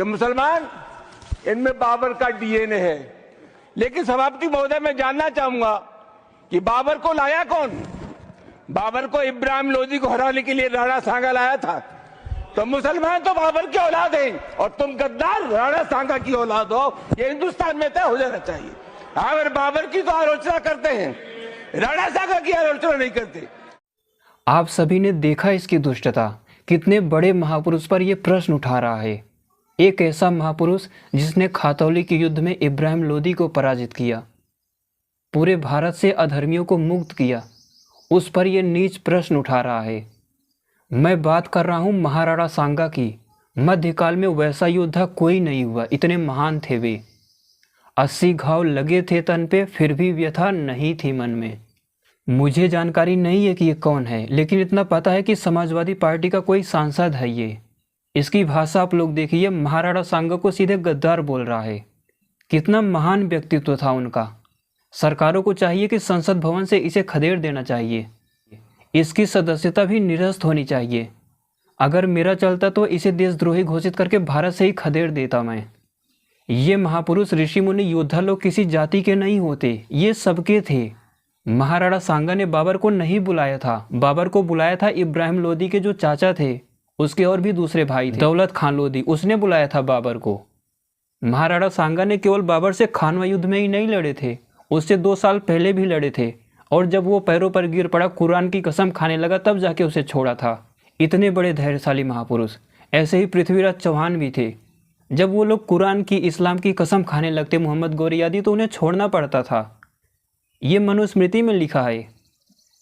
कि मुसलमान इनमें बाबर का डीएनए है। लेकिन सभापति महोदय, मैं जानना चाहूंगा कि बाबर को लाया कौन? बाबर को इब्राहिम लोदी को हराने के लिए राणा सांगा लाया था। तो मुसलमान तो बाबर की औलाद हैं और तुम गद्दार राणा सांगा की औलाद हो। ये हिंदुस्तान में तय हो जाना चाहिए। अगर बाबर की तो आलोचना करते हैं, राणा सांगा की आलोचना नहीं करते। आप सभी ने देखा इसकी दुष्टता। कितने बड़े महापुरुष पर यह प्रश्न उठा रहा है। एक ऐसा महापुरुष जिसने खातौली के युद्ध में इब्राहिम लोदी को पराजित किया, पूरे भारत से अधर्मियों को मुक्त किया, उस पर यह नीच प्रश्न उठा रहा है। मैं बात कर रहा हूँ महाराणा सांगा की। मध्यकाल में वैसा योद्धा कोई नहीं हुआ, इतने महान थे वे। 80 घाव लगे थे तन पे, फिर भी व्यथा नहीं थी मन में। मुझे जानकारी नहीं है कि ये कौन है, लेकिन इतना पता है कि समाजवादी पार्टी का कोई सांसद है ये। इसकी भाषा आप लोग देखिए, महाराणा सांगा को सीधे गद्दार बोल रहा है। कितना महान व्यक्तित्व था उनका। सरकारों को चाहिए कि संसद भवन से इसे खदेड़ देना चाहिए। इसकी सदस्यता भी निरस्त होनी चाहिए। अगर मेरा चलता तो इसे देशद्रोही घोषित करके भारत से ही खदेड़ देता मैं। ये महापुरुष ऋषि मुनि योद्धा लोग किसी जाति के नहीं होते, ये सबके थे। महाराणा सांगा ने बाबर को नहीं बुलाया था, बाबर को बुलाया था इब्राहिम लोदी के जो चाचा थे, उसके और भी दूसरे भाई थे, दौलत खान लोदी, उसने बुलाया था बाबर को। महाराणा सांगा ने केवल बाबर से खानवा युद्ध में ही नहीं लड़े थे, उससे 2 साल पहले भी लड़े थे। और जब वो पैरों पर गिर पड़ा, कुरान की कसम खाने लगा, तब जाके उसे छोड़ा था। इतने बड़े धैर्यशाली महापुरुष। ऐसे ही पृथ्वीराज चौहान भी थे। जब वो लोग कुरान की, इस्लाम की कसम खाने लगते, मोहम्मद गौरी आदि, तो उन्हें छोड़ना पड़ता था। ये मनुस्मृति में लिखा है।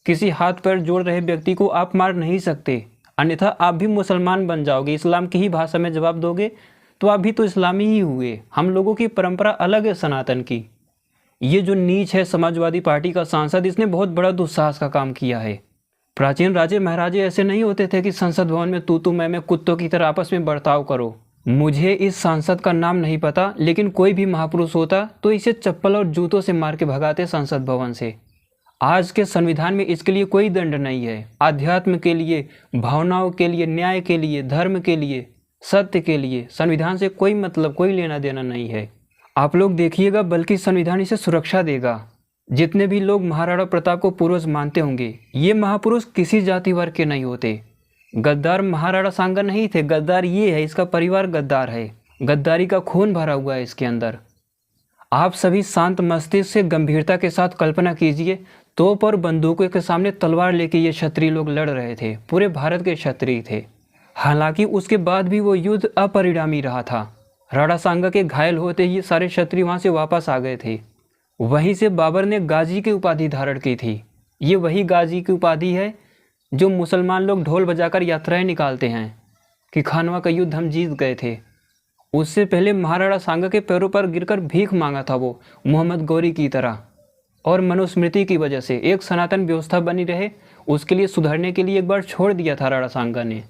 किसी हाथ पैर जोड़ रहे व्यक्ति को आप मार नहीं सकते, अन्यथा आप भी मुसलमान बन जाओगे। इस्लाम की ही भाषा में जवाब दोगे तो आप भी तो इस्लामी ही हुए। हम लोगों की परंपरा अलग है सनातन की। ये जो नीच है समाजवादी पार्टी का सांसद, इसने बहुत बड़ा दुस्साहस का काम किया है। प्राचीन राजे महाराजे ऐसे नहीं होते थे कि संसद भवन में तू मैं कुत्तों की तरह आपस में बर्ताव करो। मुझे इस सांसद का नाम नहीं पता, लेकिन कोई भी महापुरुष होता तो इसे चप्पल और जूतों से मार के भगाते संसद भवन से। आज के संविधान में इसके लिए कोई दंड नहीं है। आध्यात्म के लिए, भावनाओं के लिए, न्याय के लिए, धर्म के लिए, सत्य के लिए संविधान से कोई मतलब, कोई लेना देना नहीं है। आप लोग देखिएगा, बल्कि संविधान इसे सुरक्षा देगा। जितने भी लोग महाराणा प्रताप को पूर्वज मानते होंगे, ये महापुरुष किसी जाति वर्ग के नहीं होते। गद्दार महाराणा सांगा नहीं थे, गद्दार ये है, इसका परिवार गद्दार है। गद्दारी का खून भरा हुआ है इसके अंदर। आप सभी शांत मस्तिष्क से गंभीरता के साथ कल्पना कीजिए, तोप और बंदूकों के सामने तलवार लेके ये क्षत्रिय लोग लड़ रहे थे। पूरे भारत के क्षत्रिय थे। हालांकि उसके बाद भी वो युद्ध अपरिणामी रहा था। राणा सांगा के घायल होते ही सारे क्षत्रिय वहां से वापस आ गए थे। वहीं से बाबर ने गाजी की उपाधि धारण की थी। ये वही गाजी की उपाधि है जो मुसलमान लोग ढोल बजाकर यात्राएं निकालते हैं कि खानवा का युद्ध हम जीत गए थे। उससे पहले महाराणा सांगा के पैरों पर गिरकर भीख मांगा था वो, मोहम्मद गौरी की तरह। और मनुस्मृति की वजह से एक सनातन व्यवस्था बनी रहे, उसके लिए सुधरने के लिए एक बार छोड़ दिया था राणा सांगा ने।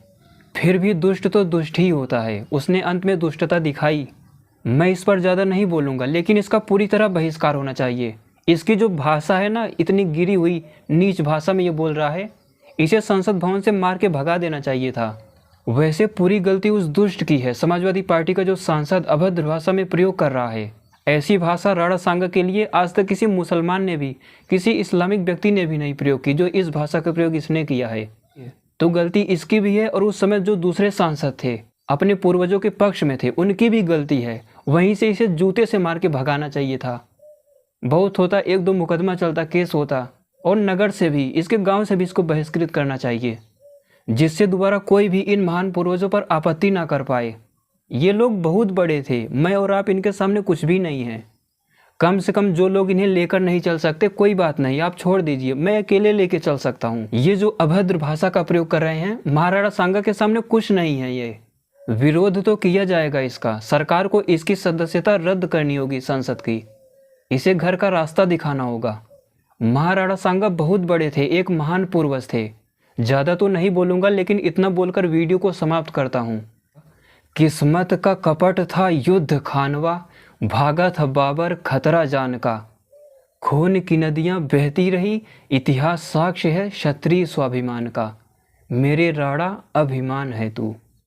फिर भी दुष्ट तो दुष्ट ही होता है, उसने अंत में दुष्टता दिखाई। मैं इस पर ज़्यादा नहीं बोलूँगा, लेकिन इसका पूरी तरह बहिष्कार होना चाहिए। इसकी जो भाषा है ना, इतनी गिरी हुई नीच भाषा में ये बोल रहा है, इसे संसद भवन से मार के भगा देना चाहिए था। वैसे पूरी गलती उस दुष्ट की है, समाजवादी पार्टी का जो सांसद अभद्र भाषा में प्रयोग कर रहा है। ऐसी भाषा राणा सांगा के लिए आज तक किसी मुसलमान ने भी, किसी इस्लामिक व्यक्ति ने भी नहीं प्रयोग की, जो इस भाषा का प्रयोग इसने किया है। तो गलती इसकी भी है, और उस समय जो दूसरे सांसद थे अपने पूर्वजों के पक्ष में थे, उनकी भी गलती है। वहीं से इसे जूते से मार के भगाना चाहिए था। बहुत होता 1-2 मुकदमा चलता, केस होता, और नगर से भी, इसके गांव से भी इसको बहिष्कृत करना चाहिए, जिससे दोबारा कोई भी इन महान पूर्वजों पर आपत्ति ना कर पाए। ये लोग बहुत बड़े थे, मैं और आप इनके सामने कुछ भी नहीं है। कम से कम जो लोग इन्हें लेकर नहीं चल सकते, कोई बात नहीं, आप छोड़ दीजिए, मैं अकेले लेके चल सकता हूँ। ये जो अभद्र भाषा का प्रयोग कर रहे हैं, महाराणा सांगा के सामने कुछ नहीं है। ये विरोध तो किया जाएगा इसका। सरकार को इसकी सदस्यता रद्द करनी होगी संसद की। इसे घर का रास्ता दिखाना होगा। महाराणा सांगा बहुत बड़े थे, एक महान पूर्वज थे। ज़्यादा तो नहीं बोलूँगा, लेकिन इतना बोलकर वीडियो को समाप्त करता हूँ। किस्मत का कपट था युद्ध खानवा, भागा था बाबर खतरा जान का। खून की नदियाँ बहती रही, इतिहास साक्ष्य है क्षत्रिय स्वाभिमान का। मेरे राणा अभिमान है तू।